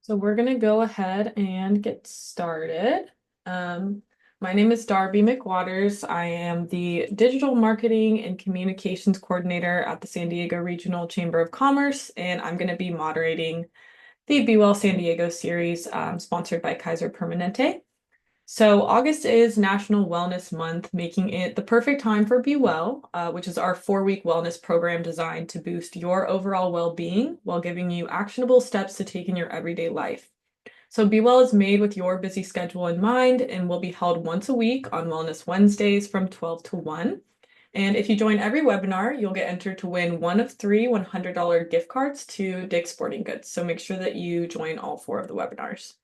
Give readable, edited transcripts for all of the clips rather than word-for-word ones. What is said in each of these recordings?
So we're going to go ahead and get started. Um, my name is Darby McWaters. I am the Digital Marketing and Communications Coordinator at the San Diego Regional Chamber of Commerce, and I'm going to be moderating the Be Well San Diego series sponsored by Kaiser Permanente. So August is National Wellness Month, making it the perfect time for Be Well, which is our 4-week wellness program designed to boost your overall well-being while giving you actionable steps to take in your everyday life. So Be Well is made with your busy schedule in mind and will be held once a week on Wellness Wednesdays from 12 to 1. And if you join every webinar, you'll get entered to win one of three $100 gift cards to Dick's Sporting Goods. So make sure that you join all 4 of the webinars.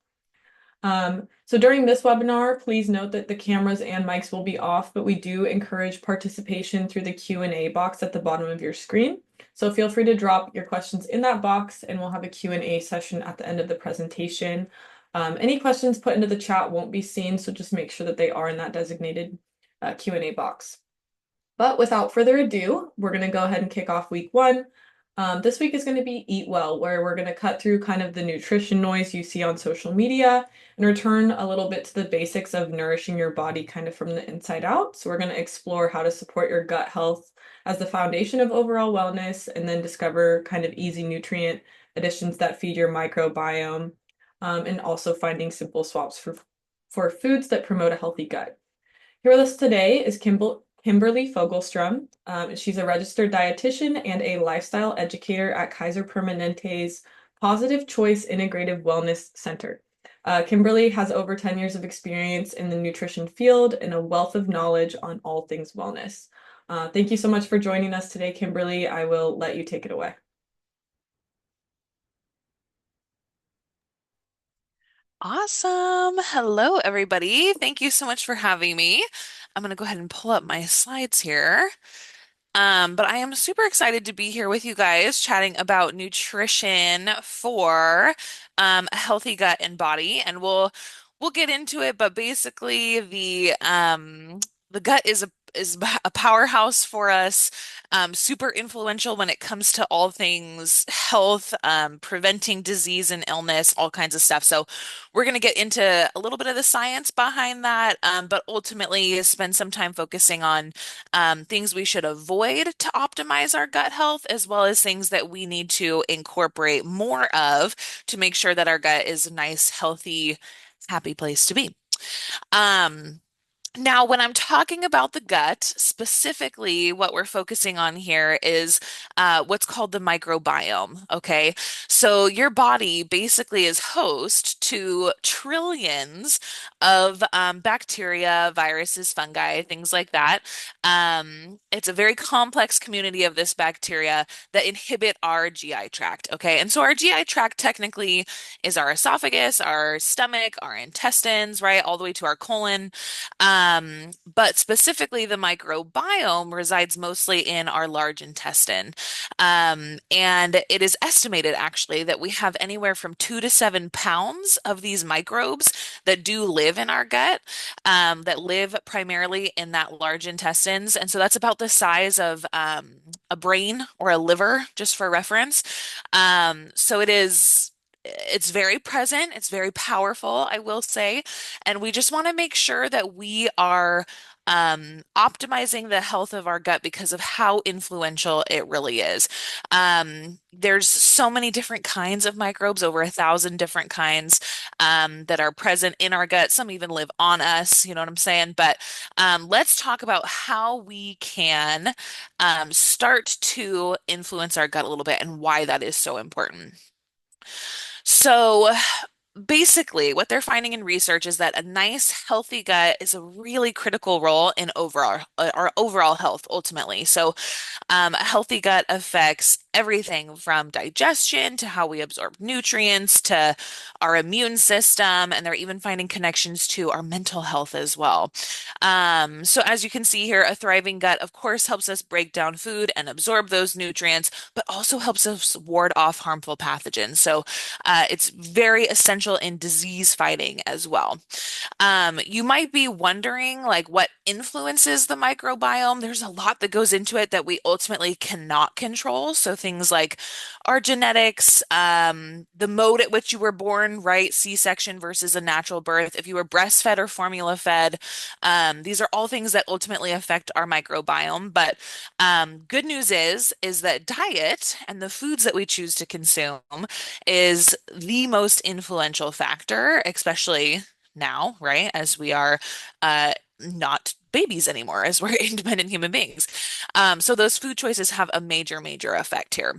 So during this webinar, please note that the cameras and mics will be off, but we do encourage participation through the Q&A box at the bottom of your screen. So feel free to drop your questions in that box and we'll have a Q&A session at the end of the presentation. Any questions put into the chat won't be seen, so just make sure that they are in that designated Q&A box. But without further ado, we're going to go ahead and kick off week 1. This week is going to be Eat Well, where we're going to cut through kind of the nutrition noise you see on social media and return a little bit to the basics of nourishing your body kind of from the inside out. So we're going to explore how to support your gut health as the foundation of overall wellness, and then discover kind of easy nutrient additions that feed your microbiome, and also finding simple swaps for foods that promote a healthy gut. Here with us today is Kimberly Fogelstrom. She's a registered dietitian and a lifestyle educator at Kaiser Permanente's Positive Choice Integrative Wellness Center. Kimberly has over 10 years of experience in the nutrition field and a wealth of knowledge on all things wellness. Thank you so much for joining us today, Kimberly. I will let you take it away. Awesome. Hello, everybody. Thank you so much for having me. I'm going to go ahead and pull up my slides here. But I am super excited to be here with you guys chatting about nutrition for a healthy gut and body. And we'll get into it, but basically the gut is a powerhouse for us, super influential when it comes to all things health, preventing disease and illness, all kinds of stuff. So we're going to get into a little bit of the science behind that, but ultimately spend some time focusing on things we should avoid to optimize our gut health, as well as things that we need to incorporate more of to make sure that our gut is a nice, healthy, happy place to be. Um, Now, when I'm talking about the gut, specifically what we're focusing on here is what's called the microbiome. Okay. So your body basically is host to trillions of bacteria, viruses, fungi, things like that. It's a very complex community of this bacteria that inhibit our GI tract. Okay. And so our GI tract technically is our esophagus, our stomach, our intestines, right? All the way to our colon. But specifically, the microbiome resides mostly in our large intestine. And it is estimated actually that we have anywhere from 2 to 7 pounds of these microbes that do live in our gut, that live primarily in that large intestines. And so that's about the size of a brain or a liver, just for reference. So it's very present, it's very powerful, I will say. And we just want to make sure that we are optimizing the health of our gut because of how influential it really is. There's so many different kinds of microbes, over 1,000 different kinds that are present in our gut. Some even live on us, you know what I'm saying? But let's talk about how we can start to influence our gut a little bit and why that is so important. So basically, what they're finding in research is that a nice, healthy gut is a really critical role in our overall health, ultimately. So, a healthy gut affects everything from digestion to how we absorb nutrients to our immune system, and they're even finding connections to our mental health as well. So, as you can see here, a thriving gut, of course, helps us break down food and absorb those nutrients, but also helps us ward off harmful pathogens. So, it's very essential in disease fighting as well. You might be wondering, like, what influences the microbiome? There's a lot that goes into it that we ultimately cannot control. So things like our genetics, the mode at which you were born, right? C-section versus a natural birth. If you were breastfed or formula fed, these are all things that ultimately affect our microbiome. But good news is that diet and the foods that we choose to consume is the most influential factor, especially now, right? As we are not babies anymore, as we're independent human beings. So those food choices have a major, major effect here.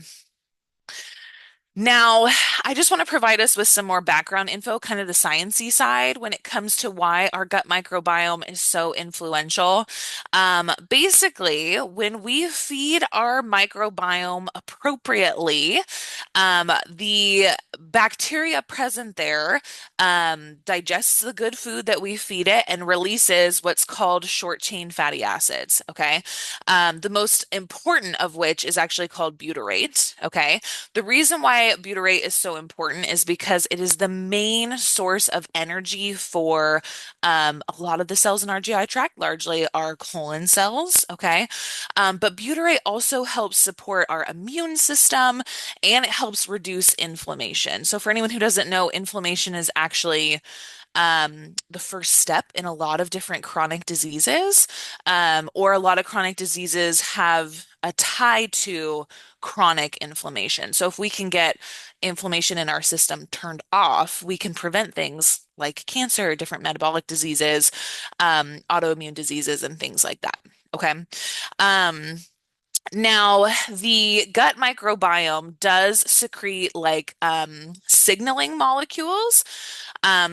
Now, I just want to provide us with some more background info, kind of the sciencey side when it comes to why our gut microbiome is so influential. Basically, when we feed our microbiome appropriately, the bacteria present there digests the good food that we feed it and releases what's called short chain fatty acids. Okay. The most important of which is actually called butyrate. Okay. The reason why butyrate is so important is because it is the main source of energy for a lot of the cells in our GI tract, largely our colon cells. Okay. But butyrate also helps support our immune system and it helps reduce inflammation. So, for anyone who doesn't know, inflammation is actually the first step in a lot of different chronic diseases, or a lot of chronic diseases have a tie to chronic inflammation. So if we can get inflammation in our system turned off, we can prevent things like cancer, different metabolic diseases, autoimmune diseases, and things like that. Okay. Um, Now, the gut microbiome does secrete like signaling molecules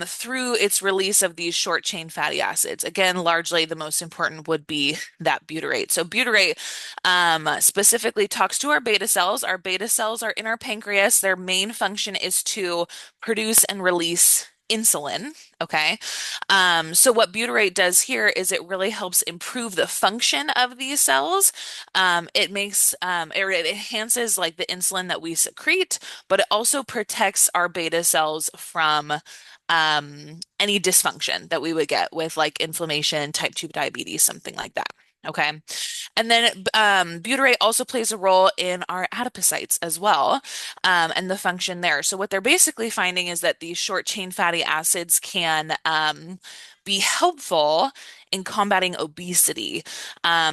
through its release of these short chain fatty acids. Again, largely the most important would be that butyrate. So, butyrate specifically talks to our beta cells. Our beta cells are in our pancreas. Their main function is to produce and release insulin. Okay. So what butyrate does here is it really helps improve the function of these cells. It enhances like the insulin that we secrete, but it also protects our beta cells from any dysfunction that we would get with like inflammation, type 2 diabetes, something like that. Okay. And then butyrate also plays a role in our adipocytes as well, and the function there. So what they're basically finding is that these short chain fatty acids can be helpful in combating obesity.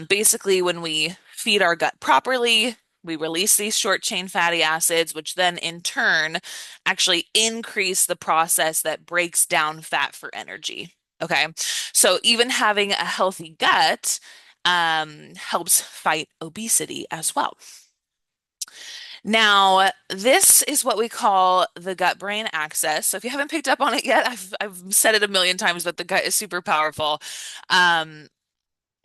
Basically, when we feed our gut properly, we release these short chain fatty acids, which then in turn actually increase the process that breaks down fat for energy. Okay. So even having a healthy gut helps fight obesity as well. Now, this is what we call the gut-brain axis. So if you haven't picked up on it yet, I've said it a million times, but the gut is super powerful. Um,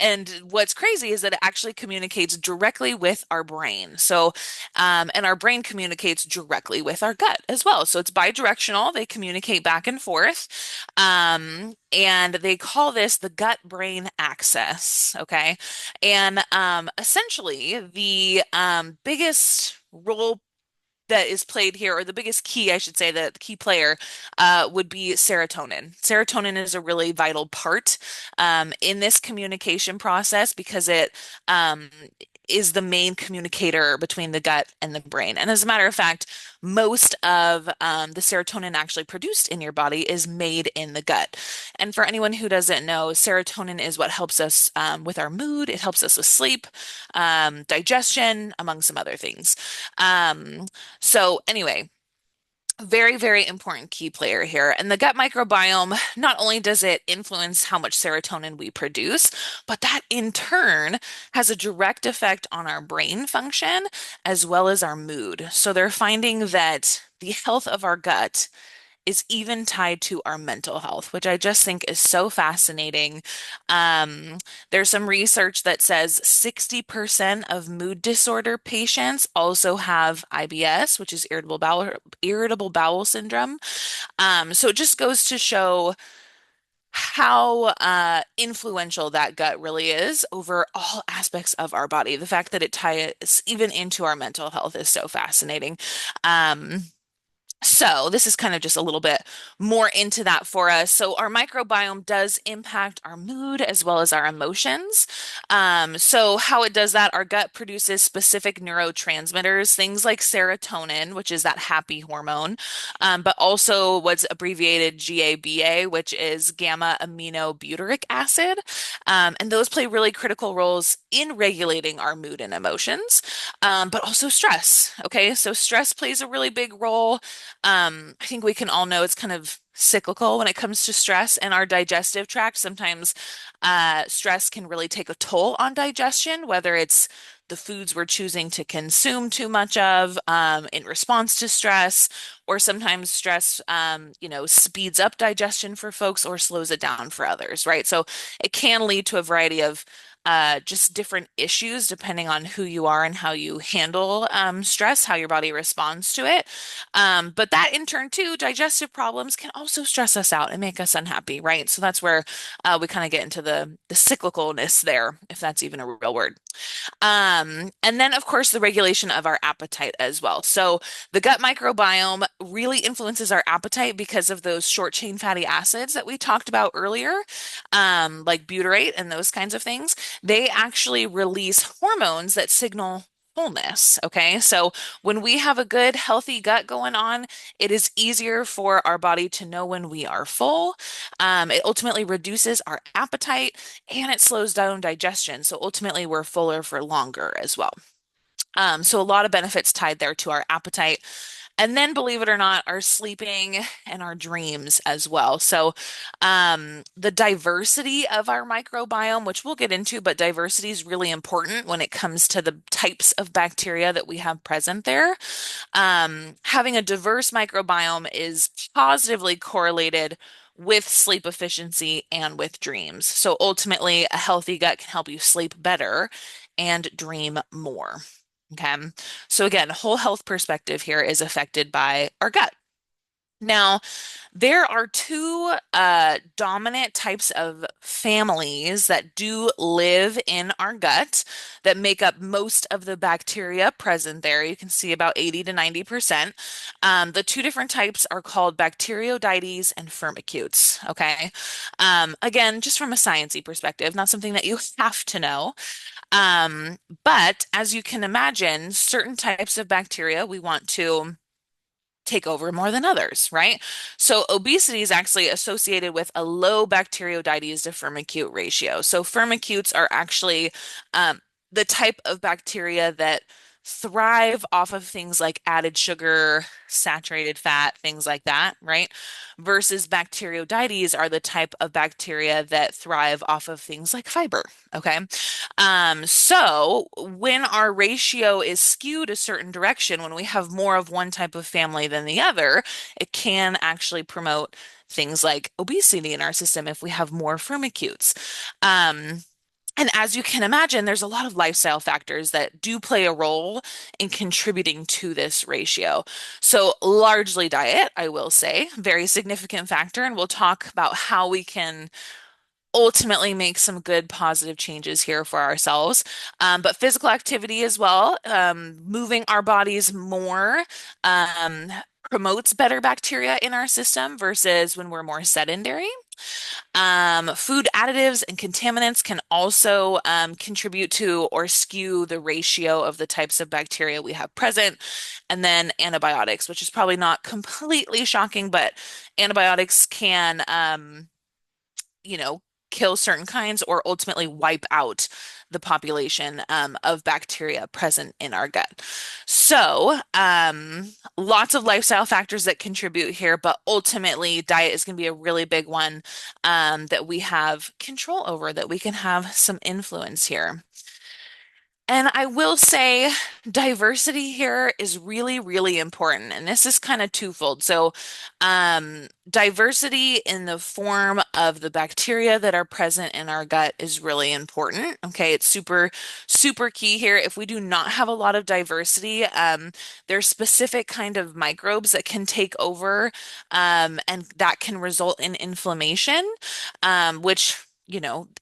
and what's crazy is that it actually communicates directly with our brain. So, and our brain communicates directly with our gut as well. So it's bidirectional. They communicate back and forth. And they call this the gut-brain axis. Okay. And essentially, the biggest role that is played here, or the biggest key, I should say, the key player would be serotonin. Serotonin is a really vital part in this communication process because it is the main communicator between the gut and the brain. And as a matter of fact, most of the serotonin actually produced in your body is made in the gut. And for anyone who doesn't know, serotonin is what helps us with our mood. It helps us with sleep, digestion, among some other things. So anyway, very, very important key player here. And the gut microbiome, not only does it influence how much serotonin we produce, but that in turn has a direct effect on our brain function as well as our mood. So they're finding that the health of our gut is even tied to our mental health, which I just think is so fascinating. Um, there's some research that says 60% of mood disorder patients also have IBS, which is irritable bowel syndrome. So it just goes to show how influential that gut really is over all aspects of our body. The fact that it ties even into our mental health is so fascinating. Um, So, this is kind of just a little bit more into that for us. So, our microbiome does impact our mood as well as our emotions. So, how it does that, our gut produces specific neurotransmitters, things like serotonin, which is that happy hormone, but also what's abbreviated GABA, which is gamma aminobutyric acid. And those play really critical roles in regulating our mood and emotions, but also stress. Okay, so stress plays a really big role. I think we can all know it's kind of cyclical when it comes to stress and our digestive tract. Sometimes stress can really take a toll on digestion, whether it's the foods we're choosing to consume too much of in response to stress, or sometimes stress, speeds up digestion for folks or slows it down for others, right? So it can lead to a variety of just different issues depending on who you are and how you handle stress, how your body responds to it. But that in turn too, digestive problems can also stress us out and make us unhappy, right? So that's where we kind of get into the cyclicalness there, if that's even a real word. And then, of course, the regulation of our appetite as well. So, the gut microbiome really influences our appetite because of those short chain fatty acids that we talked about earlier, like butyrate and those kinds of things. They actually release hormones that signal fullness. Okay. So, when we have a good, healthy gut going on, it is easier for our body to know when we are full. It ultimately reduces our appetite and it slows down digestion. So ultimately, we're fuller for longer as well. So a lot of benefits tied there to our appetite. And then, believe it or not, our sleeping and our dreams as well. So, the diversity of our microbiome, which we'll get into, but diversity is really important when it comes to the types of bacteria that we have present there. Having a diverse microbiome is positively correlated with sleep efficiency and with dreams. So ultimately, a healthy gut can help you sleep better and dream more. Okay. So again, whole health perspective here is affected by our gut. Now, there are two dominant types of families that do live in our gut that make up most of the bacteria present there. You can see about 80 to 90%. The two different types are called Bacteroidetes and Firmicutes. Okay. Again, just from a sciencey perspective, not something that you have to know. But as you can imagine, certain types of bacteria we want to take over more than others, right? So obesity is actually associated with a low Bacteroidetes to firmicute ratio. So firmicutes are actually the type of bacteria that thrive off of things like added sugar, saturated fat, things like that, right? Versus Bacteroidetes are the type of bacteria that thrive off of things like fiber, okay? So when our ratio is skewed a certain direction, when we have more of one type of family than the other, it can actually promote things like obesity in our system if we have more firmicutes. Um, and as you can imagine, there's a lot of lifestyle factors that do play a role in contributing to this ratio. So, largely diet, I will say, very significant factor. And we'll talk about how we can ultimately make some good positive changes here for ourselves. But physical activity as well, moving our bodies more, um, promotes better bacteria in our system versus when we're more sedentary. Food additives and contaminants can also contribute to or skew the ratio of the types of bacteria we have present. And then antibiotics, which is probably not completely shocking, but antibiotics can you know, kill certain kinds or ultimately wipe out the population of bacteria present in our gut. So, lots of lifestyle factors that contribute here, but ultimately, diet is going to be a really big one that we have control over, that we can have some influence here. And I will say diversity here is really, really important. And this is kind of twofold. So, diversity in the form of the bacteria that are present in our gut is really important. Okay. It's super, super key here. If we do not have a lot of diversity, there's specific kind of microbes that can take over, and that can result in inflammation, which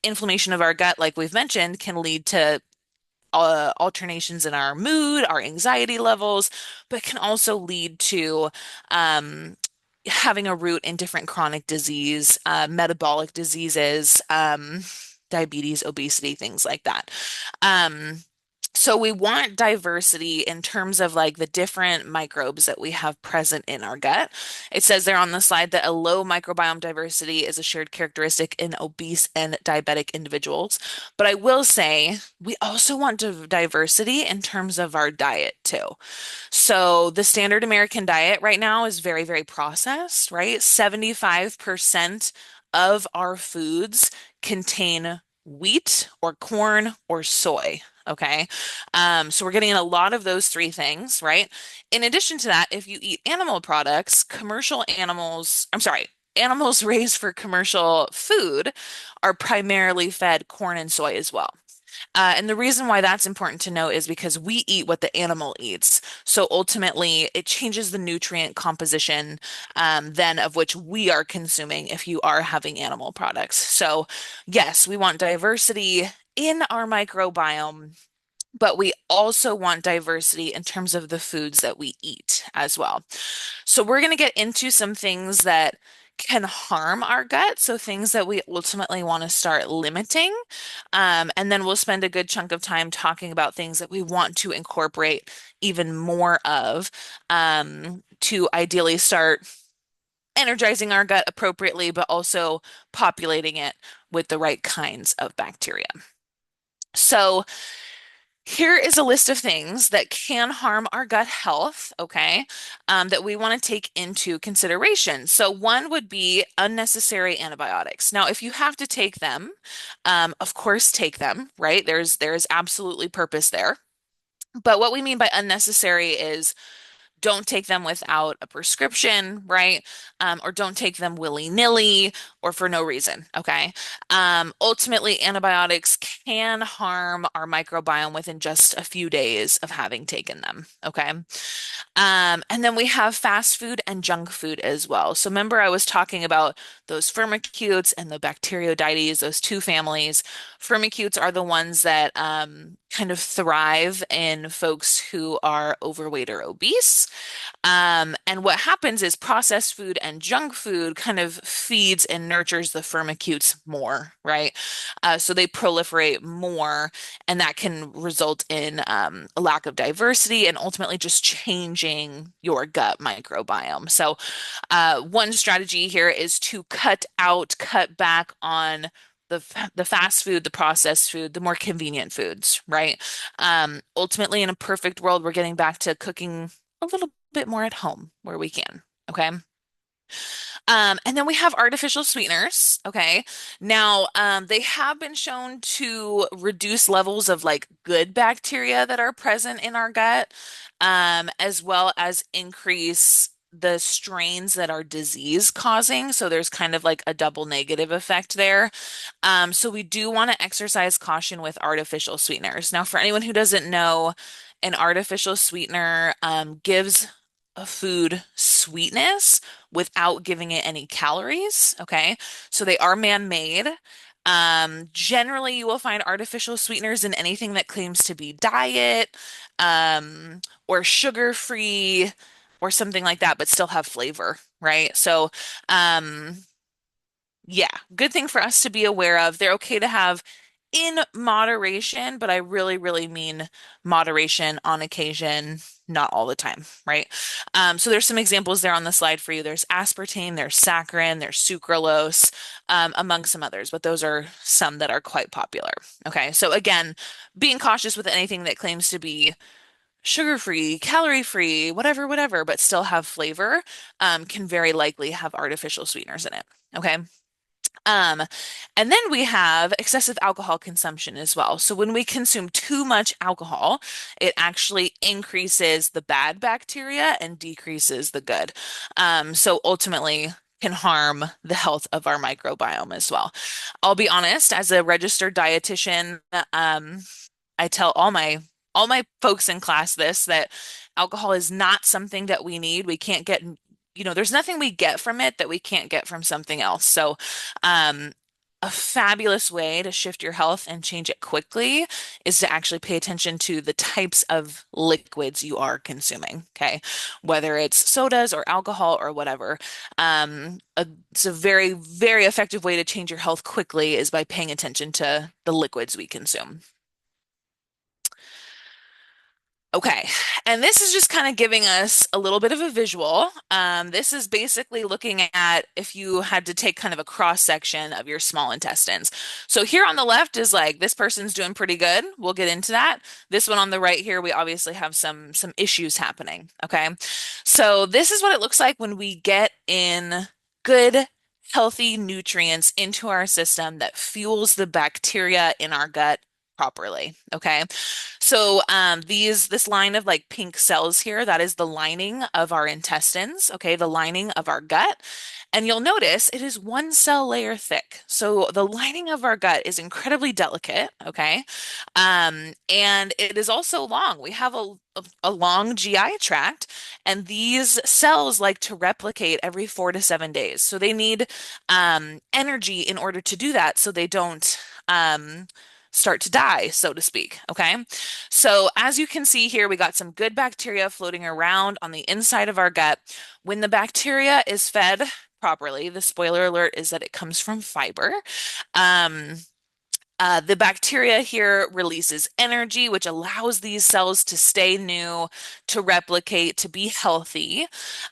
inflammation of our gut, like we've mentioned, can lead to alternations in our mood, our anxiety levels, but can also lead to um, having a root in different chronic disease, metabolic diseases, diabetes, obesity, things like that. Um, so we want diversity in terms of like the different microbes that we have present in our gut. It says there on the slide that a low microbiome diversity is a shared characteristic in obese and diabetic individuals. But I will say we also want diversity in terms of our diet too. So the standard American diet right now is very, very processed, right? 75% of our foods contain wheat or corn or soy. Okay. So we're getting in a lot of those three things, right? In addition to that, if you eat animal products, animals raised for commercial food are primarily fed corn and soy as well. And the reason why that's important to know is because we eat what the animal eats. So ultimately, it changes the nutrient composition then of which we are consuming if you are having animal products. So, yes, we want diversity in our microbiome, but we also want diversity in terms of the foods that we eat as well. So we're going to get into some things that can harm our gut, so things that we ultimately want to start limiting. And then we'll spend a good chunk of time talking about things that we want to incorporate even more of to ideally start energizing our gut appropriately, but also populating it with the right kinds of bacteria. So, here is a list of things that can harm our gut health, okay, that we want to take into consideration. So, one would be unnecessary antibiotics. Now, if you have to take them, of course, take them, right? There's absolutely purpose there. But what we mean by unnecessary is don't take them without a prescription, right? Or don't take them willy-nilly or for no reason, okay? Ultimately, antibiotics can harm our microbiome within just a few days of having taken them, okay? And then we have fast food and junk food as well. So remember, I was talking about those firmicutes and the bacteroidetes, those two families. Firmicutes are the ones that kind of thrive in folks who are overweight or obese. And what happens is processed food and junk food kind of feeds and nurtures the firmicutes more, right? So they proliferate more, and that can result in a lack of diversity and ultimately just changing your gut microbiome. So, one strategy here is to cut back on the fast food, the processed food, the more convenient foods, right? Ultimately, in a perfect world, we're getting back to cooking a little bit more at home where we can. Okay. And then we have artificial sweeteners. Okay. Now, they have been shown to reduce levels of like good bacteria that are present in our gut, as well as increase the strains that are disease causing. So there's kind of like a double negative effect there. So we do want to exercise caution with artificial sweeteners. Now, for anyone who doesn't know, an artificial sweetener gives a food sweetness without giving it any calories. Okay. So they are man-made. Generally, you will find artificial sweeteners in anything that claims to be diet, or sugar-free or something like that, but still have flavor, right? So, um, yeah, good thing for us to be aware of. They're okay to have in moderation, but I really, really mean moderation on occasion, not all the time, right? So there's some examples there on the slide for you. There's aspartame, there's saccharin, there's sucralose, among some others, but those are some that are quite popular. Okay, so again, being cautious with anything that claims to be sugar-free, calorie-free, whatever, whatever, but still have flavor, can very likely have artificial sweeteners in it. Okay. Um, and then we have excessive alcohol consumption as well. So when we consume too much alcohol, it actually increases the bad bacteria and decreases the good. So ultimately can harm the health of our microbiome as well. I'll be honest, as a registered dietitian, I tell all my folks in class this that alcohol is not something that we need. We can't get, there's nothing we get from it that we can't get from something else. So, um, a fabulous way to shift your health and change it quickly is to actually pay attention to the types of liquids you are consuming. Okay. Whether it's sodas or alcohol or whatever. It's a very, very effective way to change your health quickly is by paying attention to the liquids we consume. Okay, and this is just kind of giving us a little bit of a visual. This is basically looking at if you had to take kind of a cross section of your small intestines. So here on the left is like this person's doing pretty good. We'll get into that. This one on the right here, we obviously have some issues happening. Okay, so this is what it looks like when we get in good, healthy nutrients into our system that fuels the bacteria in our gut properly. Okay. So this line of like pink cells here, that is the lining of our intestines, okay, the lining of our gut. And you'll notice it is one cell layer thick. So the lining of our gut is incredibly delicate, okay? And it is also long. We have a long GI tract, and these cells like to replicate every 4 to 7 days. So they need energy in order to do that so they don't start to die, so to speak. Okay. So as you can see here, we got some good bacteria floating around on the inside of our gut. When the bacteria is fed properly, the spoiler alert is that it comes from fiber. Um, the bacteria here releases energy, which allows these cells to stay new, to replicate, to be healthy.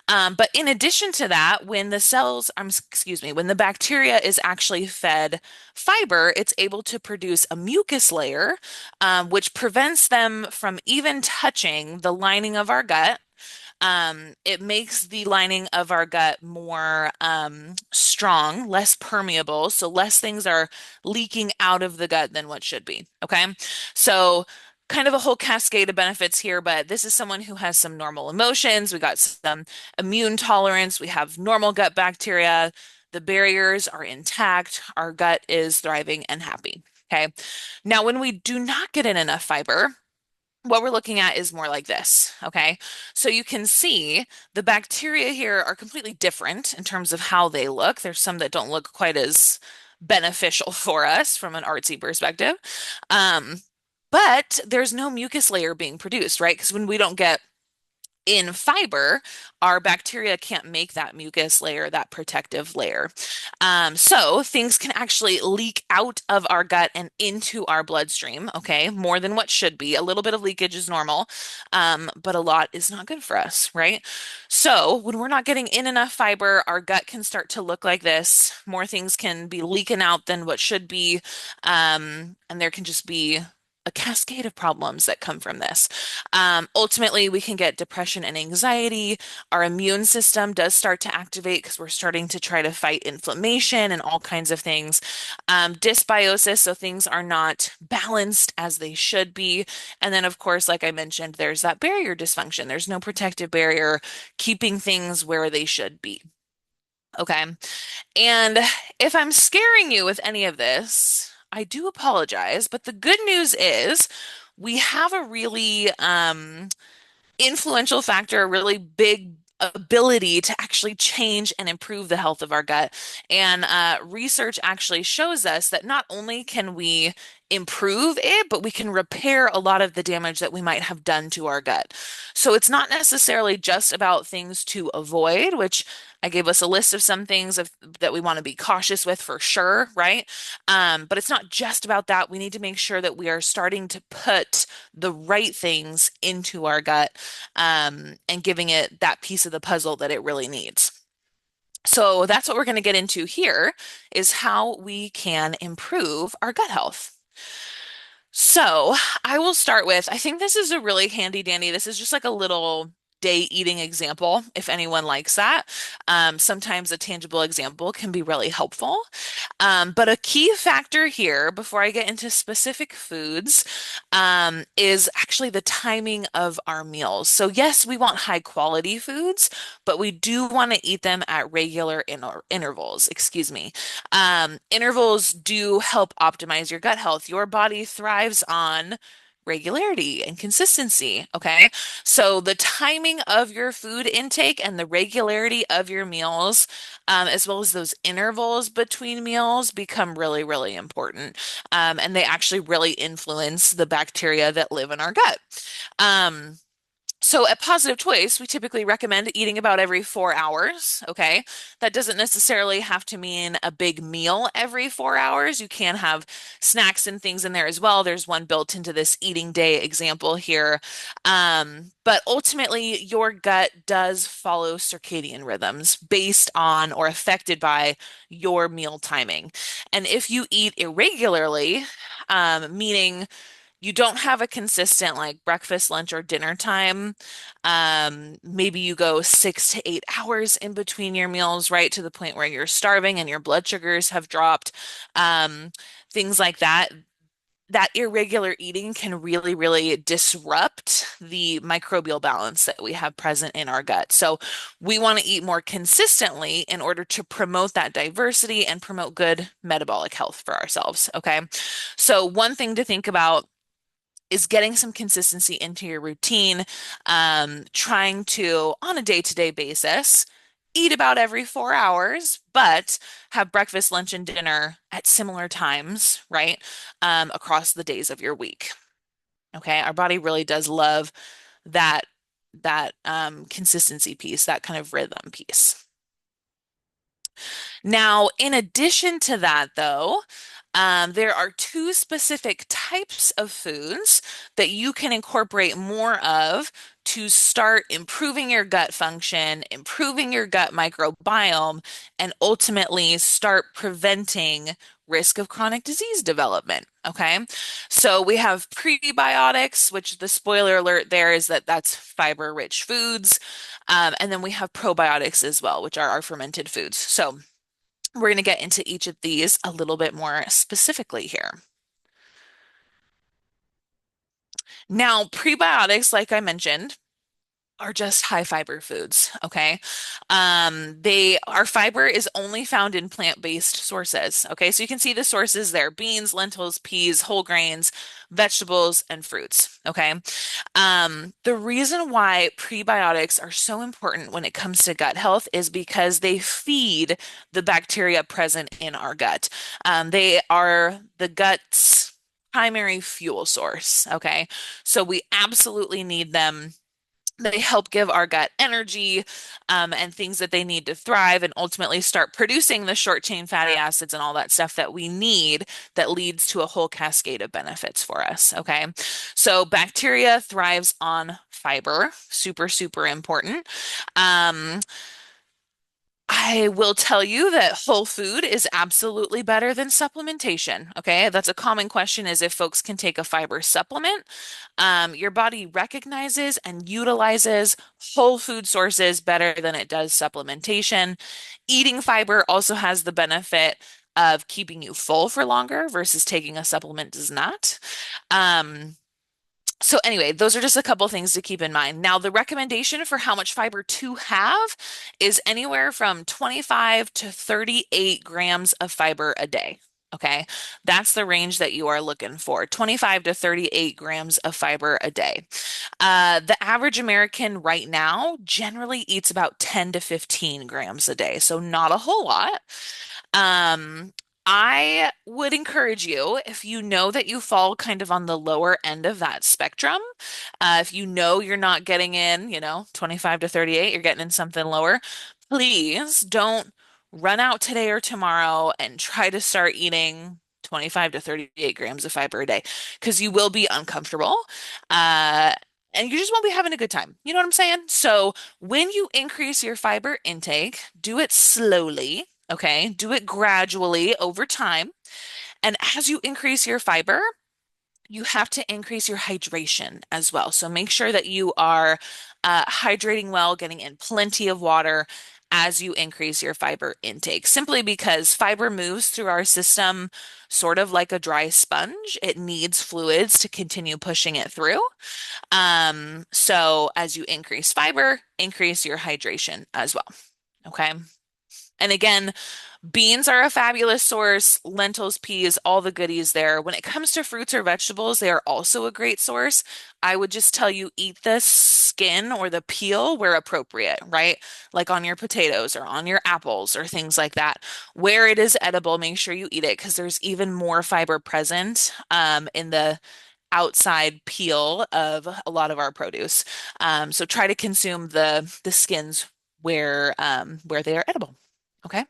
But in addition to that, when the bacteria is actually fed fiber, it's able to produce a mucus layer, which prevents them from even touching the lining of our gut. It makes the lining of our gut more strong, less permeable, so less things are leaking out of the gut than what should be. Okay. So, kind of a whole cascade of benefits here, but this is someone who has some normal emotions. We got some immune tolerance. We have normal gut bacteria. The barriers are intact. Our gut is thriving and happy. Okay. Now, when we do not get in enough fiber, what we're looking at is more like this, okay? So you can see the bacteria here are completely different in terms of how they look. There's some that don't look quite as beneficial for us from an artsy perspective. Um, but there's no mucus layer being produced, right? Because when we don't get in fiber, our bacteria can't make that mucus layer, that protective layer. So things can actually leak out of our gut and into our bloodstream, okay? More than what should be. A little bit of leakage is normal, but a lot is not good for us, right? So when we're not getting in enough fiber, our gut can start to look like this. More things can be leaking out than what should be, and there can just be a cascade of problems that come from this. Ultimately, we can get depression and anxiety. Our immune system does start to activate because we're starting to try to fight inflammation and all kinds of things. Dysbiosis, so things are not balanced as they should be. And then, of course, like I mentioned, there's that barrier dysfunction. There's no protective barrier keeping things where they should be. Okay. And if I'm scaring you with any of this, I do apologize, but the good news is we have a really influential factor, a really big ability to actually change and improve the health of our gut. And research actually shows us that not only can we improve it, but we can repair a lot of the damage that we might have done to our gut. So it's not necessarily just about things to avoid, which I gave us a list of some things that we want to be cautious with for sure, right? But it's not just about that. We need to make sure that we are starting to put the right things into our gut, and giving it that piece of the puzzle that it really needs. So that's what we're going to get into here is how we can improve our gut health. So I will start with, I think this is a really handy dandy. This is just like a little day eating example, if anyone likes that. Sometimes a tangible example can be really helpful. But a key factor here, before I get into specific foods, is actually the timing of our meals. So yes, we want high quality foods, but we do want to eat them at regular intervals. Excuse me. Intervals do help optimize your gut health. Your body thrives on regularity and consistency. Okay. So the timing of your food intake and the regularity of your meals, as well as those intervals between meals, become really, really important. And they actually really influence the bacteria that live in our gut. Um, so at Positive Choice, we typically recommend eating about every 4 hours. Okay. That doesn't necessarily have to mean a big meal every 4 hours. You can have snacks and things in there as well. There's one built into this eating day example here. But ultimately, your gut does follow circadian rhythms based on or affected by your meal timing. And if you eat irregularly, meaning you don't have a consistent like breakfast, lunch, or dinner time. Maybe you go 6 to 8 hours in between your meals, right? To the point where you're starving and your blood sugars have dropped. Um, Things like that. That irregular eating can really, really disrupt the microbial balance that we have present in our gut. So we want to eat more consistently in order to promote that diversity and promote good metabolic health for ourselves. Okay. So one thing to think about is getting some consistency into your routine, trying to, on a day-to-day basis, eat about every 4 hours, but have breakfast, lunch, and dinner at similar times, right? Across the days of your week. Okay, our body really does love that consistency piece, that kind of rhythm piece. Now, in addition to that, though, there are two specific types of foods that you can incorporate more of to start improving your gut function, improving your gut microbiome, and ultimately start preventing risk of chronic disease development. Okay. So we have prebiotics, which the spoiler alert there is that that's fiber-rich foods. And then we have probiotics as well, which are our fermented foods. So we're going to get into each of these a little bit more specifically here. Now, prebiotics, like I mentioned, are just high fiber foods, okay? Our fiber is only found in plant-based sources, okay? So you can see the sources there: beans, lentils, peas, whole grains, vegetables, and fruits, okay? The reason why prebiotics are so important when it comes to gut health is because they feed the bacteria present in our gut. They are the gut's primary fuel source, okay? So we absolutely need them. They help give our gut energy, and things that they need to thrive and ultimately start producing the short chain fatty acids and all that stuff that we need that leads to a whole cascade of benefits for us. Okay. So bacteria thrives on fiber, super, super important. Um, I will tell you that whole food is absolutely better than supplementation. Okay, that's a common question, is if folks can take a fiber supplement. Your body recognizes and utilizes whole food sources better than it does supplementation. Eating fiber also has the benefit of keeping you full for longer versus taking a supplement does not. Um, so anyway, those are just a couple things to keep in mind. Now, the recommendation for how much fiber to have is anywhere from 25 to 38 grams of fiber a day. Okay, that's the range that you are looking for: 25 to 38 grams of fiber a day. The average American right now generally eats about 10 to 15 grams a day, so not a whole lot. Um, I would encourage you, if you know that you fall kind of on the lower end of that spectrum, if you know you're not getting in, 25 to 38, you're getting in something lower, please don't run out today or tomorrow and try to start eating 25 to 38 grams of fiber a day, because you will be uncomfortable. Uh, and you just won't be having a good time. You know what I'm saying? So when you increase your fiber intake, do it slowly. Okay, do it gradually over time. And as you increase your fiber, you have to increase your hydration as well. So make sure that you are hydrating well, getting in plenty of water as you increase your fiber intake, simply because fiber moves through our system sort of like a dry sponge. It needs fluids to continue pushing it through. So as you increase fiber, increase your hydration as well. Okay. And again, beans are a fabulous source, lentils, peas, all the goodies there. When it comes to fruits or vegetables, they are also a great source. I would just tell you eat the skin or the peel where appropriate, right? Like on your potatoes or on your apples or things like that. Where it is edible, make sure you eat it because there's even more fiber present in the outside peel of a lot of our produce. So try to consume the skins where they are edible. Okay.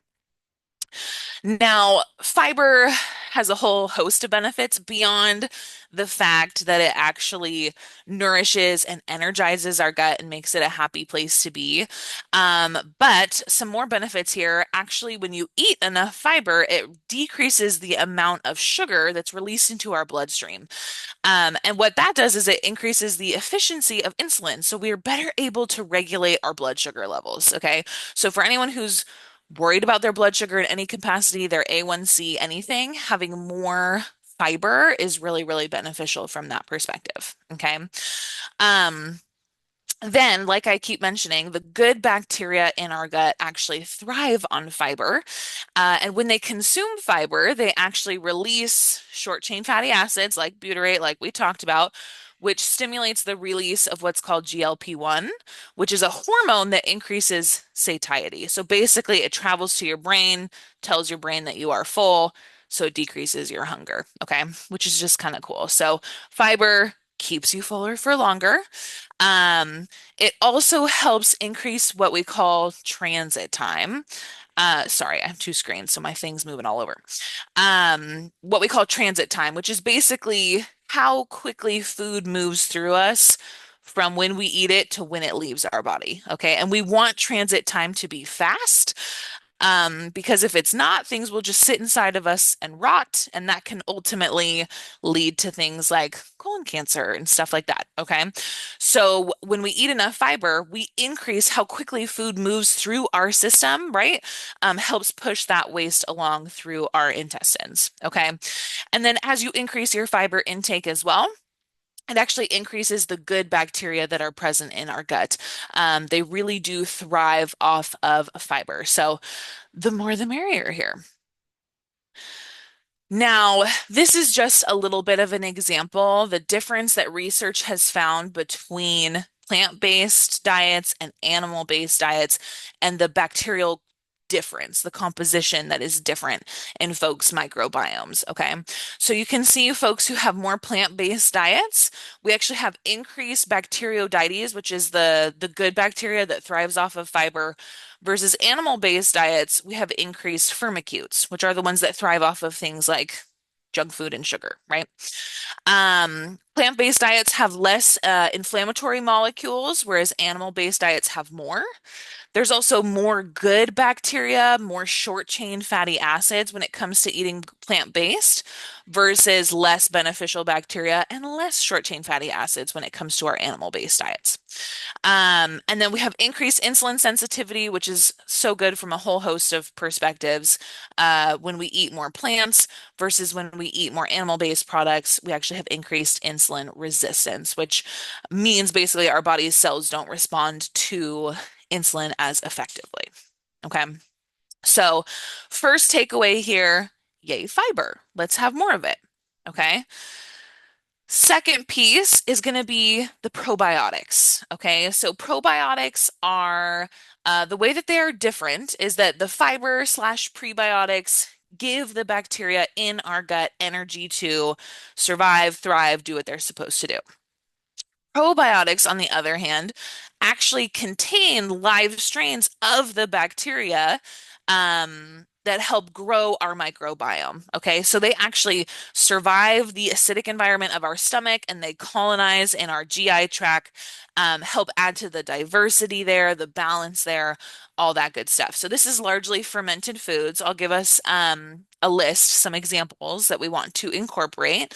Now, fiber has a whole host of benefits beyond the fact that it actually nourishes and energizes our gut and makes it a happy place to be. But some more benefits here. Actually, when you eat enough fiber, it decreases the amount of sugar that's released into our bloodstream. And what that does is it increases the efficiency of insulin. So we are better able to regulate our blood sugar levels. Okay. So for anyone who's worried about their blood sugar in any capacity, their A1C, anything, having more fiber is really, really beneficial from that perspective. Okay. Um, then, like I keep mentioning, the good bacteria in our gut actually thrive on fiber. And when they consume fiber, they actually release short chain fatty acids like butyrate, like we talked about, which stimulates the release of what's called GLP-1, which is a hormone that increases satiety. So basically, it travels to your brain, tells your brain that you are full, so it decreases your hunger. Okay, which is just kind of cool. So, fiber keeps you fuller for longer. Um, it also helps increase what we call transit time. Sorry, I have two screens, so my thing's moving all over. What we call transit time, which is basically how quickly food moves through us from when we eat it to when it leaves our body. Okay. And we want transit time to be fast. Because if it's not, things will just sit inside of us and rot, and that can ultimately lead to things like colon cancer and stuff like that. Okay. So when we eat enough fiber, we increase how quickly food moves through our system, right? Helps push that waste along through our intestines. Okay. And then as you increase your fiber intake as well, it actually increases the good bacteria that are present in our gut. They really do thrive off of fiber. So the more the merrier here. Now, this is just a little bit of an example, the difference that research has found between plant-based diets and animal-based diets and the bacterial difference, the composition that is different in folks' microbiomes. Okay. So you can see folks who have more plant-based diets, we actually have increased bacteroidetes, which is the good bacteria that thrives off of fiber versus animal-based diets, we have increased firmicutes, which are the ones that thrive off of things like junk food and sugar, right? Plant-based diets have less inflammatory molecules, whereas animal-based diets have more. There's also more good bacteria, more short chain fatty acids when it comes to eating plant-based versus less beneficial bacteria and less short chain fatty acids when it comes to our animal-based diets. And then we have increased insulin sensitivity, which is so good from a whole host of perspectives. When we eat more plants versus when we eat more animal-based products, we actually have increased insulin resistance, which means basically our body's cells don't respond to insulin as effectively. Okay. So, first takeaway here, yay, fiber. Let's have more of it. Okay. Second piece is going to be the probiotics. Okay. So, probiotics are the way that they are different is that the fiber slash prebiotics give the bacteria in our gut energy to survive, thrive, do what they're supposed to do. Probiotics, on the other hand, actually contain live strains of the bacteria that help grow our microbiome. Okay, so they actually survive the acidic environment of our stomach and they colonize in our GI tract, help add to the diversity there, the balance there, all that good stuff. So this is largely fermented foods. I'll give us a list, some examples that we want to incorporate.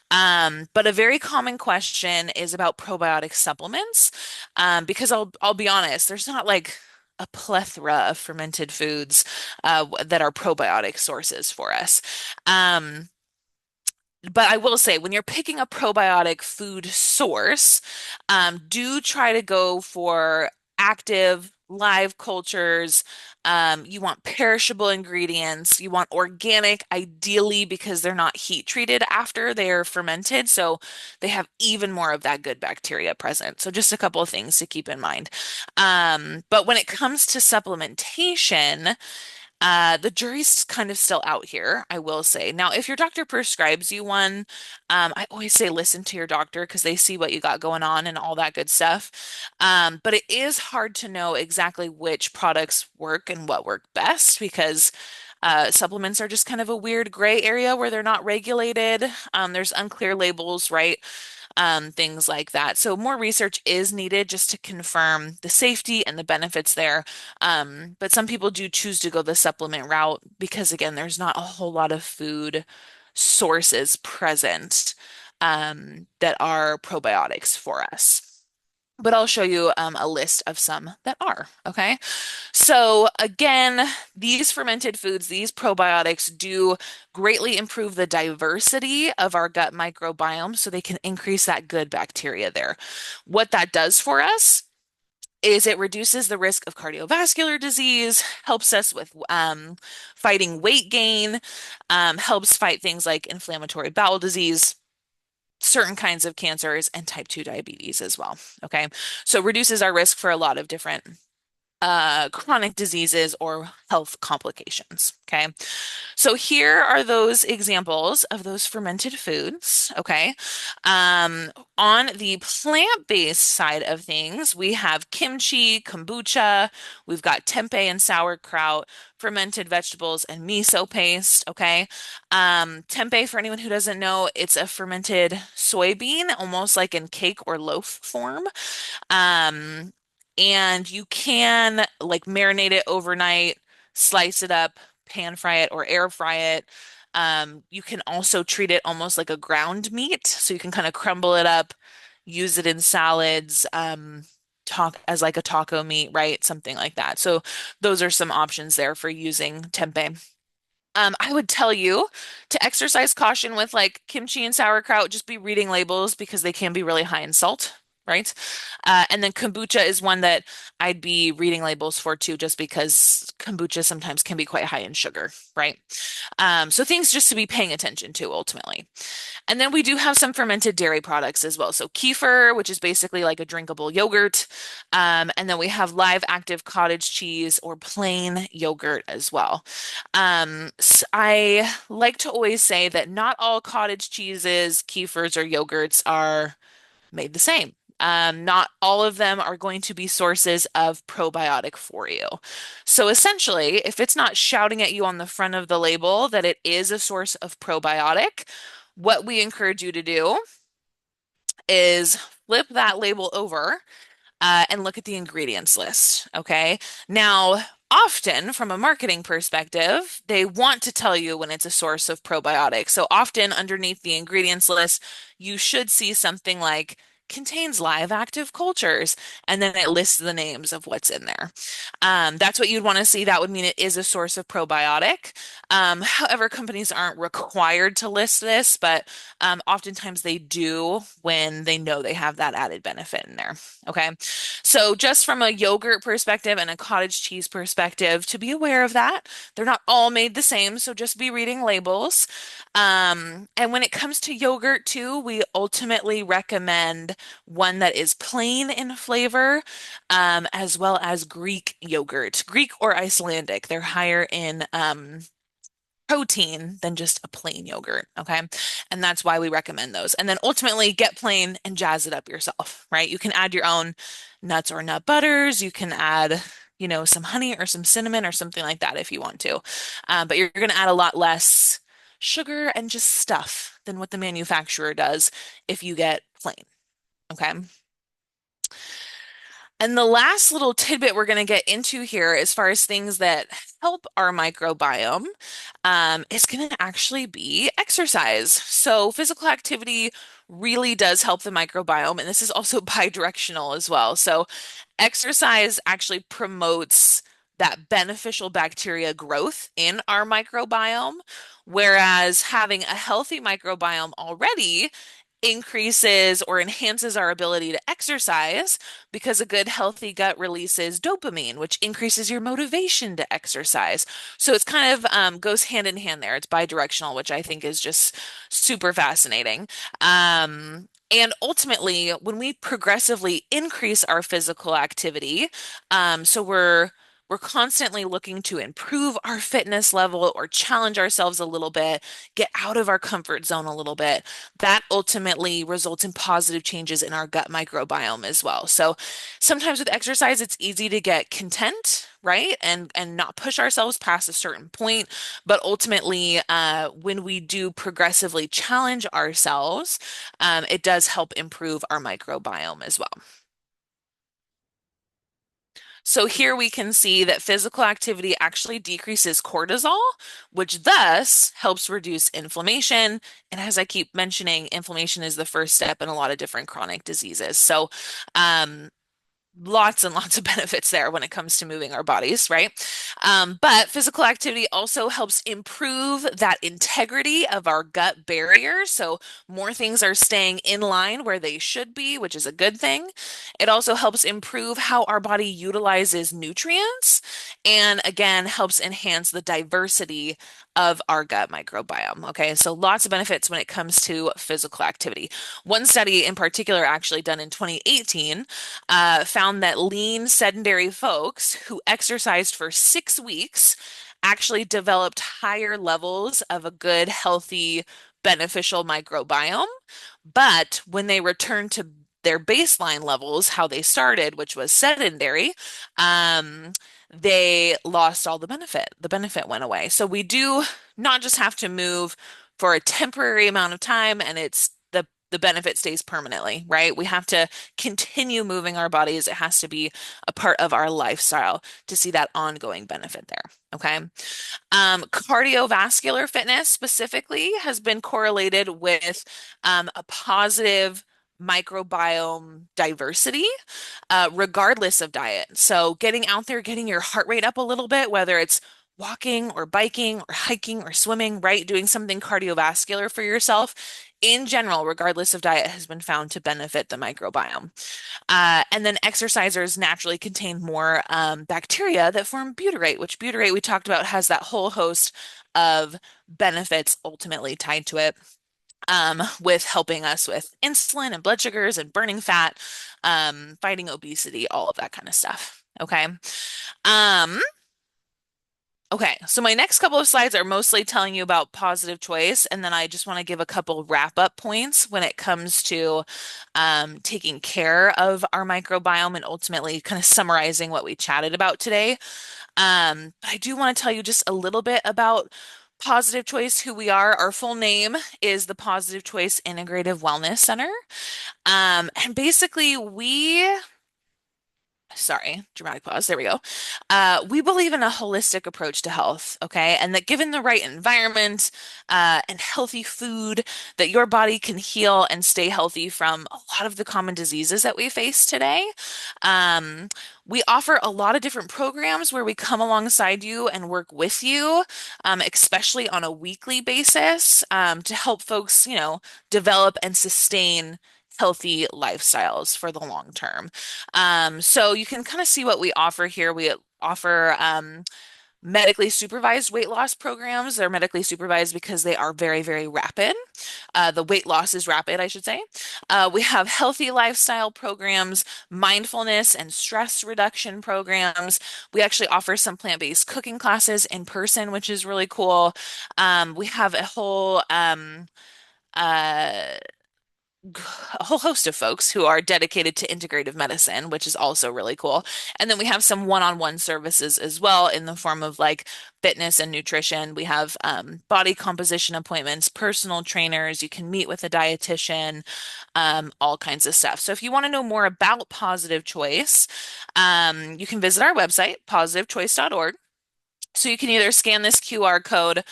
But a very common question is about probiotic supplements, because I'll be honest, there's not like a plethora of fermented foods that are probiotic sources for us. Um, but I will say, when you're picking a probiotic food source, do try to go for active live cultures. You want perishable ingredients. You want organic, ideally, because they're not heat treated after they're fermented. So they have even more of that good bacteria present. So just a couple of things to keep in mind. But when it comes to supplementation, the jury's kind of still out here, I will say. Now, if your doctor prescribes you one, I always say listen to your doctor because they see what you got going on and all that good stuff. But it is hard to know exactly which products work and what work best because supplements are just kind of a weird gray area where they're not regulated. There's unclear labels, right? Things like that. So more research is needed just to confirm the safety and the benefits there. But some people do choose to go the supplement route because, again, there's not a whole lot of food sources present that are probiotics for us. But I'll show you a list of some that are, okay? So again, these fermented foods, these probiotics do greatly improve the diversity of our gut microbiome so they can increase that good bacteria there. What that does for us is it reduces the risk of cardiovascular disease, helps us with fighting weight gain, helps fight things like inflammatory bowel disease, certain kinds of cancers, and type 2 diabetes as well. Okay. So reduces our risk for a lot of different chronic diseases or health complications. Okay. So here are those examples of those fermented foods. Okay. On the plant-based side of things, we have kimchi, kombucha, we've got tempeh and sauerkraut, fermented vegetables, and miso paste. Okay. Tempeh, for anyone who doesn't know, it's a fermented soybean, almost like in cake or loaf form. Um, and you can like marinate it overnight, slice it up, pan fry it, or air fry it. You can also treat it almost like a ground meat, so you can kind of crumble it up, use it in salads, talk as like a taco meat, right? Something like that. So those are some options there for using tempeh. I would tell you to exercise caution with like kimchi and sauerkraut, just be reading labels because they can be really high in salt, right? And then kombucha is one that I'd be reading labels for too, just because kombucha sometimes can be quite high in sugar, right? So things just to be paying attention to ultimately. And then we do have some fermented dairy products as well. So kefir, which is basically like a drinkable yogurt. And then we have live active cottage cheese or plain yogurt as well. I like to always say that not all cottage cheeses, kefirs, or yogurts are made the same. Not all of them are going to be sources of probiotic for you. So essentially, if it's not shouting at you on the front of the label that it is a source of probiotic, what we encourage you to do is flip that label over and look at the ingredients list. Okay. Now, often from a marketing perspective, they want to tell you when it's a source of probiotics. So often underneath the ingredients list, you should see something like contains live active cultures, and then it lists the names of what's in there. That's what you'd want to see. That would mean it is a source of probiotic. However, companies aren't required to list this, but oftentimes they do when they know they have that added benefit in there. Okay. So just from a yogurt perspective and a cottage cheese perspective, to be aware of that, they're not all made the same. So just be reading labels. And when it comes to yogurt too, we ultimately recommend one that is plain in flavor, as well as Greek yogurt, Greek or Icelandic. They're higher in protein than just a plain yogurt. Okay. And that's why we recommend those. And then ultimately get plain and jazz it up yourself, right? You can add your own nuts or nut butters. You can add, some honey or some cinnamon or something like that if you want to. But you're going to add a lot less sugar and just stuff than what the manufacturer does if you get plain. Okay. And the last little tidbit we're going to get into here, as far as things that help our microbiome, is going to actually be exercise. So, physical activity really does help the microbiome, and this is also bidirectional as well. So, exercise actually promotes that beneficial bacteria growth in our microbiome, whereas having a healthy microbiome already increases or enhances our ability to exercise because a good healthy gut releases dopamine, which increases your motivation to exercise. So it's kind of goes hand in hand there. It's bidirectional, which I think is just super fascinating. And ultimately, when we progressively increase our physical activity, so we're constantly looking to improve our fitness level or challenge ourselves a little bit, get out of our comfort zone a little bit. That ultimately results in positive changes in our gut microbiome as well. So sometimes with exercise, it's easy to get content, right? And not push ourselves past a certain point. But ultimately, when we do progressively challenge ourselves, it does help improve our microbiome as well. So here we can see that physical activity actually decreases cortisol, which thus helps reduce inflammation. And as I keep mentioning, inflammation is the first step in a lot of different chronic diseases. So, lots and lots of benefits there when it comes to moving our bodies, right? But physical activity also helps improve that integrity of our gut barrier. So more things are staying in line where they should be, which is a good thing. It also helps improve how our body utilizes nutrients and again helps enhance the diversity of our gut microbiome. Okay, so lots of benefits when it comes to physical activity. One study in particular, actually done in 2018, found that lean, sedentary folks who exercised for 6 weeks actually developed higher levels of a good, healthy, beneficial microbiome. But when they returned to their baseline levels, how they started, which was sedentary, um, they lost all the benefit. The benefit went away. So we do not just have to move for a temporary amount of time and the benefit stays permanently, right? We have to continue moving our bodies. It has to be a part of our lifestyle to see that ongoing benefit there. Okay. Cardiovascular fitness specifically has been correlated with a positive microbiome diversity, regardless of diet. So, getting out there, getting your heart rate up a little bit, whether it's walking or biking or hiking or swimming, right? Doing something cardiovascular for yourself in general, regardless of diet, has been found to benefit the microbiome. And then exercisers naturally contain more bacteria that form butyrate, which butyrate we talked about has that whole host of benefits ultimately tied to it, with helping us with insulin and blood sugars and burning fat, fighting obesity, all of that kind of stuff. Okay. Um, Okay, so my next couple of slides are mostly telling you about positive choice, and then I just want to give a couple wrap-up points when it comes to taking care of our microbiome and ultimately kind of summarizing what we chatted about today. But I do want to tell you just a little bit about Positive Choice, who we are. Our full name is the Positive Choice Integrative Wellness Center. And basically, sorry, dramatic pause. There we go. We believe in a holistic approach to health, okay? And that given the right environment and healthy food, that your body can heal and stay healthy from a lot of the common diseases that we face today. Um, we offer a lot of different programs where we come alongside you and work with you, especially on a weekly basis, to help folks, develop and sustain healthy lifestyles for the long term. So you can kind of see what we offer here. We offer medically supervised weight loss programs. They're medically supervised because they are very, very rapid. The weight loss is rapid, I should say. We have healthy lifestyle programs, mindfulness and stress reduction programs. We actually offer some plant-based cooking classes in person, which is really cool. We have uh, a whole host of folks who are dedicated to integrative medicine, which is also really cool. And then we have some one-on-one services as well in the form of like fitness and nutrition. We have body composition appointments, personal trainers. You can meet with a dietitian, all kinds of stuff. So if you want to know more about Positive Choice, you can visit our website, positivechoice.org. So you can either scan this QR code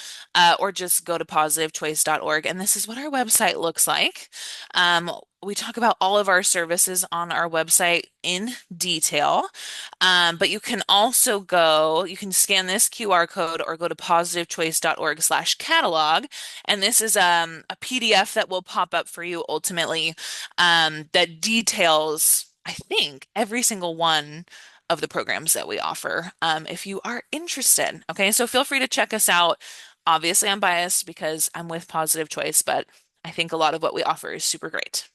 or just go to positivechoice.org. And this is what our website looks like. Um, we talk about all of our services on our website in detail. But you can also you can scan this QR code or go to positivechoice.org/catalog. And this is a PDF that will pop up for you ultimately that details, I think, every single one of the programs that we offer if you are interested. Okay, so feel free to check us out. Obviously, I'm biased because I'm with Positive Choice, but I think a lot of what we offer is super great.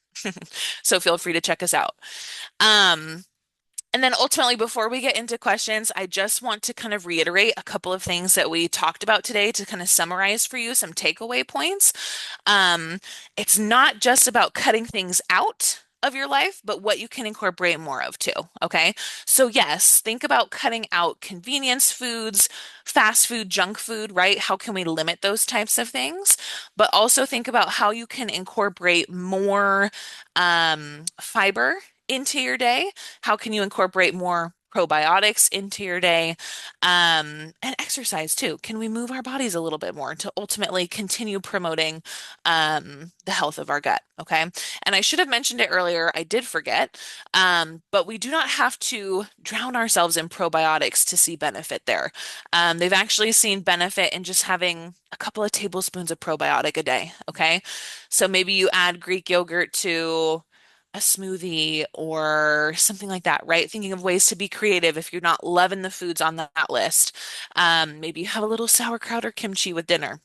So feel free to check us out. Um, and then ultimately, before we get into questions, I just want to kind of reiterate a couple of things that we talked about today to kind of summarize for you some takeaway points. Um, it's not just about cutting things out of your life, but what you can incorporate more of too. Okay. So, yes, think about cutting out convenience foods, fast food, junk food, right? How can we limit those types of things? But also think about how you can incorporate more fiber into your day. How can you incorporate more probiotics into your day? And exercise too. Can we move our bodies a little bit more to ultimately continue promoting the health of our gut? Okay. And I should have mentioned it earlier. I did forget. But we do not have to drown ourselves in probiotics to see benefit there. They've actually seen benefit in just having a couple of tablespoons of probiotic a day. Okay. So maybe you add Greek yogurt to a smoothie or something like that, right? Thinking of ways to be creative if you're not loving the foods on that list. Maybe you have a little sauerkraut or kimchi with dinner.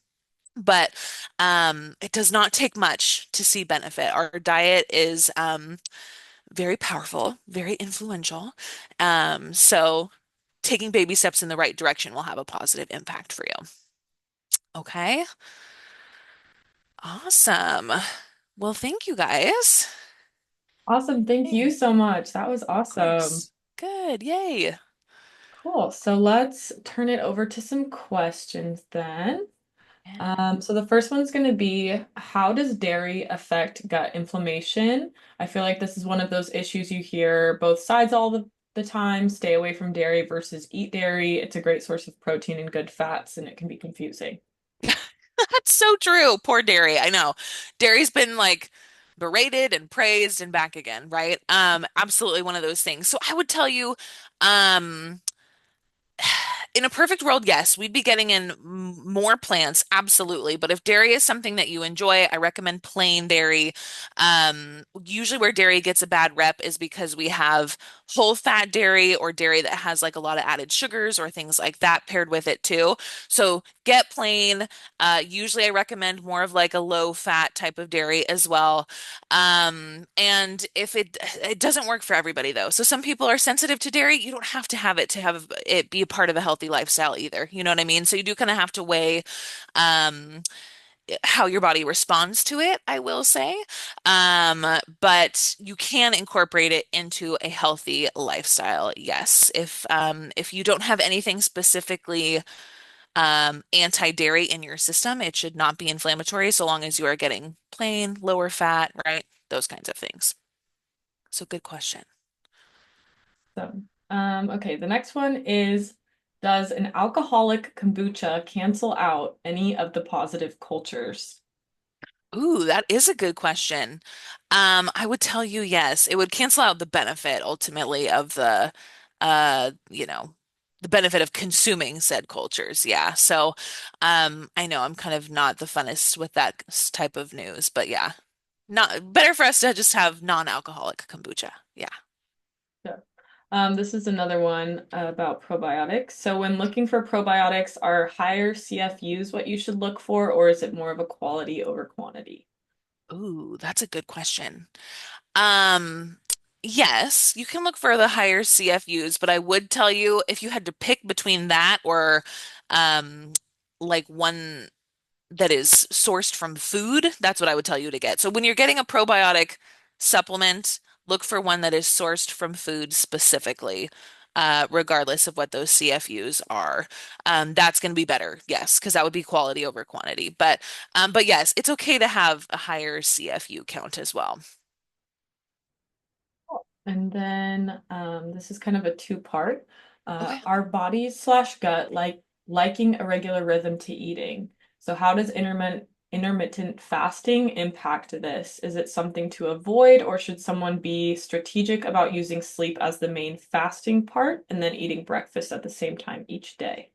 But it does not take much to see benefit. Our diet is very powerful, very influential. So taking baby steps in the right direction will have a positive impact for you. Okay, awesome. Well, thank you guys. Awesome. Thank you Hey, so much. That was of awesome. course. Good. Yay. Cool. So let's turn it over to some questions then. Yeah. So the first one's going to be, how does dairy affect gut inflammation? I feel like this is one of those issues you hear both sides all the time. Stay away from dairy versus eat dairy. It's a great source of protein and good fats, and it can be confusing. That's so true. Poor dairy. I know. Dairy's been like berated and praised and back again, right? Absolutely one of those things. So I would tell you, um, in a perfect world, yes, we'd be getting in more plants, absolutely. But if dairy is something that you enjoy, I recommend plain dairy. Usually where dairy gets a bad rep is because we have whole fat dairy or dairy that has like a lot of added sugars or things like that paired with it too. So get plain. Usually I recommend more of like a low fat type of dairy as well. And if it doesn't work for everybody though. So some people are sensitive to dairy. You don't have to have it to have it be a part of a healthy lifestyle either. You know what I mean? So you do kind of have to weigh um how your body responds to it, I will say. But you can incorporate it into a healthy lifestyle. Yes. If you don't have anything specifically anti-dairy in your system, it should not be inflammatory so long as you are getting plain, lower fat, right? Those kinds of things. So good question. So, okay, the next one is, does an alcoholic kombucha cancel out any of the positive cultures? Ooh, that is a good question. I would tell you yes. It would cancel out the benefit ultimately of you know, the benefit of consuming said cultures. Yeah. So, I know I'm kind of not the funnest with that type of news, but yeah, not better for us to just have non-alcoholic kombucha. Yeah. So, this is another one about probiotics. So when looking for probiotics, are higher CFUs what you should look for, or is it more of a quality over quantity? Ooh, that's a good question. Um, yes, you can look for the higher CFUs, but I would tell you if you had to pick between that or um like one that is sourced from food, that's what I would tell you to get. So when you're getting a probiotic supplement, look for one that is sourced from food specifically. Regardless of what those CFUs are, that's going to be better, yes, because that would be quality over quantity. But yes, it's okay to have a higher CFU count as well. Cool. And then this is kind of a two-part. Okay. Our bodies slash gut liking a regular rhythm to eating. So how does intermittent fasting impact this? Is it something to avoid, or should someone be strategic about using sleep as the main fasting part and then eating breakfast at the same time each day?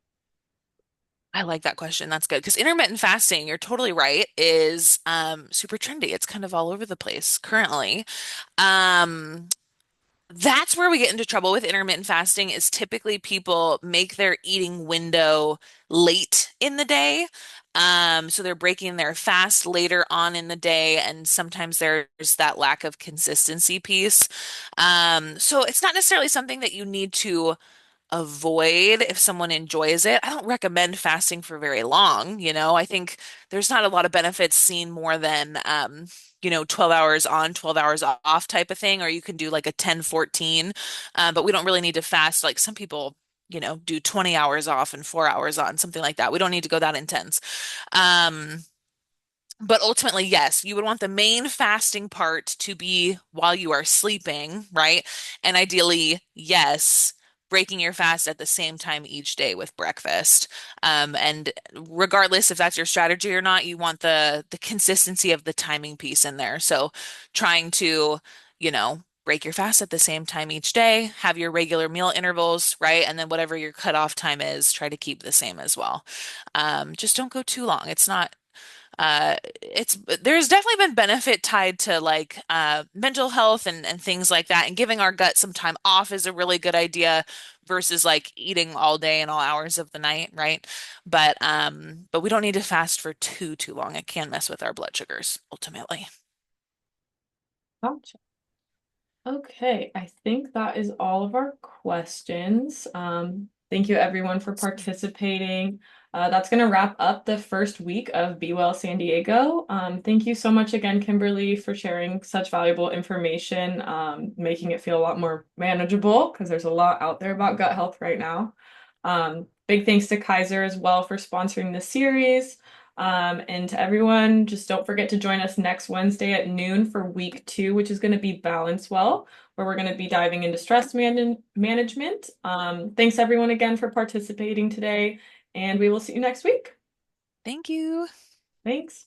I like that question. That's good because intermittent fasting, you're totally right, is super trendy. It's kind of all over the place currently. Um, That's where we get into trouble with intermittent fasting is typically people make their eating window late in the day. So they're breaking their fast later on in the day, and sometimes there's that lack of consistency piece. So it's not necessarily something that you need to avoid if someone enjoys it. I don't recommend fasting for very long, you know. I think there's not a lot of benefits seen more than 12 hours on, 12 hours off type of thing, or you can do like a 10-14. But we don't really need to fast like some people, do 20 hours off and 4 hours on, something like that. We don't need to go that intense. Um, but ultimately, yes, you would want the main fasting part to be while you are sleeping, right? And ideally, yes, breaking your fast at the same time each day with breakfast. And regardless if that's your strategy or not, you want the consistency of the timing piece in there. So trying to, break your fast at the same time each day, have your regular meal intervals, right? And then whatever your cutoff time is, try to keep the same as well. Just don't go too long. It's there's definitely been benefit tied to like mental health and things like that, and giving our gut some time off is a really good idea versus like eating all day and all hours of the night, right? But we don't need to fast for too long. It can mess with our blood sugars ultimately. Gotcha. Okay, I think that is all of our questions. Thank you everyone for participating. That's going to wrap up the first week of Be Well San Diego. Thank you so much again, Kimberly, for sharing such valuable information, making it feel a lot more manageable because there's a lot out there about gut health right now. Big thanks to Kaiser as well for sponsoring the series. And to everyone, just don't forget to join us next Wednesday at noon for week 2, which is going to be Balance Well, where we're going to be diving into management. Thanks everyone again for participating today, and we will see you next week. Thank you. Thanks.